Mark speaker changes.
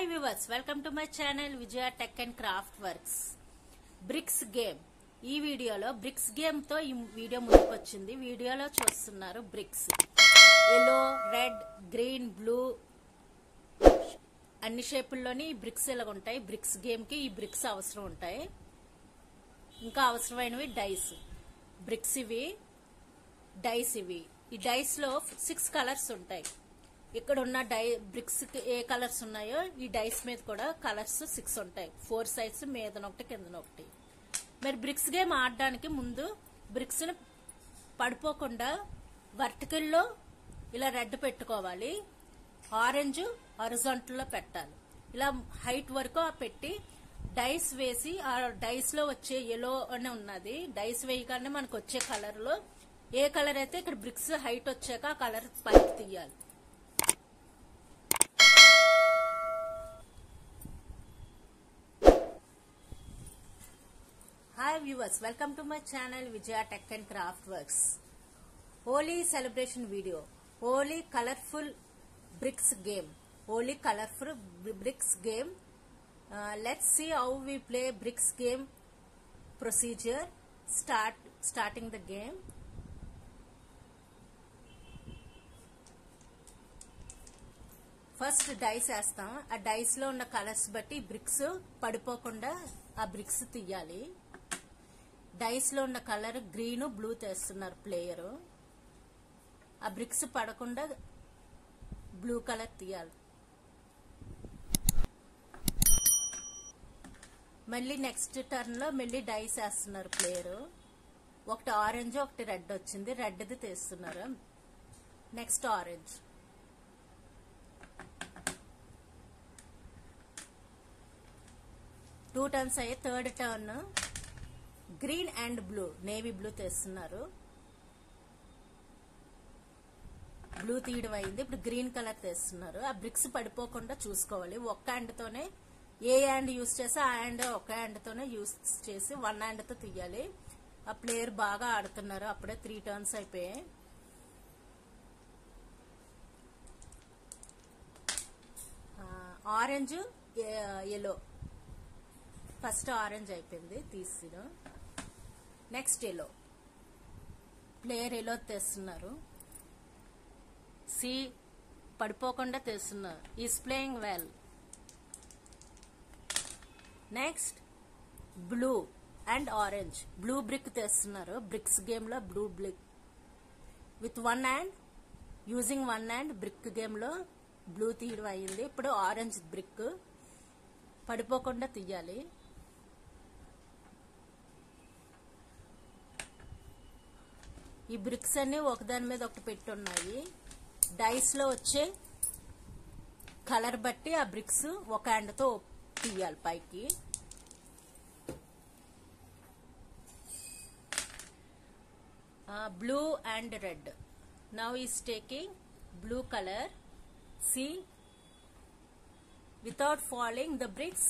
Speaker 1: Hi viewers, welcome to my channel Vijaya tech and craft works. Bricks game. ఈ వీడియోలో bricks game తో ఈ video ముందుకు వచ్చింది. వీడియోలో చూస్తున్నారు bricks. Yellow, red, green, blue అన్ని షేపుల్లోని బ్రిక్స్ ఇలా ఉంటాయి. బ్రిక్స్ గేమ్ కి ఈ బ్రిక్స్ అవసరం ఉంటాయి. ఇంకా అవసరమైనవి డైస్. బ్రిక్స్ ఇవి, డైస్ ఇవి. ఈ డైస్ లో 6 కలర్స్ ఉంటాయి. ఇక్కడ ఉన్న బ్రిక్స్ ఏ కలర్స్ ఉన్నాయో ఈ డైస్ మీద కూడా కలర్స్ 6 ఉంటాయి. 4 సైడ్స్, మీదన ఒకటి, కిందన ఒకటి. మరి బ్రిక్స్ గేమ్ ఆడడానికి ముందు బ్రిక్స్ ని పడిపోకుండా వర్టికల్ లో ఇలా రెడ్ పెట్టుకోవాలి. ఆరెంజ్ హారిజాంటల్ లో పెట్టాలి. ఇలా హైట్ వరకు పెట్టి డైస్ వేసి ఆ డైస్ లో వచ్చే ఎల్లో అని ఉన్నది. డైస్ వేయగానే మనకు వచ్చే కలర్ లో ఏ కలర్ అయితే ఇక్కడ బ్రిక్స్ హైట్ వచ్చాక ఆ కలర్ పైకి తీయాలి. Hi viewers, welcome to my channel Vijaya Tech and Craft Works. Holi celebration video. Holi colorful bricks game. Holi colorful bricks game. Let's see how we play bricks game procedure. Starting the game. First dice వేస్తాం. ఆ dice లో ఉన్న colours బట్టి bricks పడిపోకుండా ఆ bricks తీయాలి. Dice లో ఉన్న కలర్ గ్రీన్, బ్లూ తెస్తున్నారు ప్లేయర్. ఆ బ్రిక్స్ పడకుండా బ్లూ కలర్ తీయాలి. మళ్ళీ నెక్స్ట్ టర్న్ లో మళ్ళీ డైస్ వేస్తున్నారు ప్లేయర్. ఒకటి ఆరెంజ్, ఒకటి రెడ్ వచ్చింది. రెడ్ది తీస్తున్నారు. Next orange. టూ టర్న్స్ అయ్యి third turn green and blue, navy blue తెస్తున్నారు. బ్లూ తీయడం అయింది. ఇప్పుడు గ్రీన్ కలర్ తెస్తున్నారు. ఆ బ్రిక్స్ పడిపోకుండా చూసుకోవాలి. ఒక్క హ్యాండ్ తోనే, ఏ హ్యాండ్ యూజ్ చేసి ఆ హ్యాండ్ ఒక హ్యాండ్ తోనే యూజ్ చేసి 1 హ్యాండ్ తో తీయాలి. ఆ ప్లేయర్ బాగా ఆడుతున్నారు. అప్పుడే 3 టర్న్స్ అయిపోయాయి. Orange, yellow. ఫస్ట్ ఆరెంజ్ అయిపోయింది, తీసిన. Next yellow. ప్లేయర్ ఎల్లో తెస్తున్నారు. సి పడిపోకుండా తెస్తున్నారు. Is playing well. Next blue and orange. Blue brick తెస్తున్నారు. బ్రిక్స్ గేమ్ లో blue brick with 1 hand, using 1 hand brick game లో బ్లూ తీయడం అయింది. ఇప్పుడు ఆరెంజ్ బ్రిక్ పడిపోకుండా తీయాలి. ఈ బ్రిక్స్ అన్ని ఒకదాని మీద ఒకటి పెట్టి ఉన్నాయి. డైస్ లో వచ్చే కలర్ బట్టి ఆ బ్రిక్స్ ఒక హ్యాండ్ తో తీయాలి పైకి. Blue and red. Now is taking blue colour. See, without falling the bricks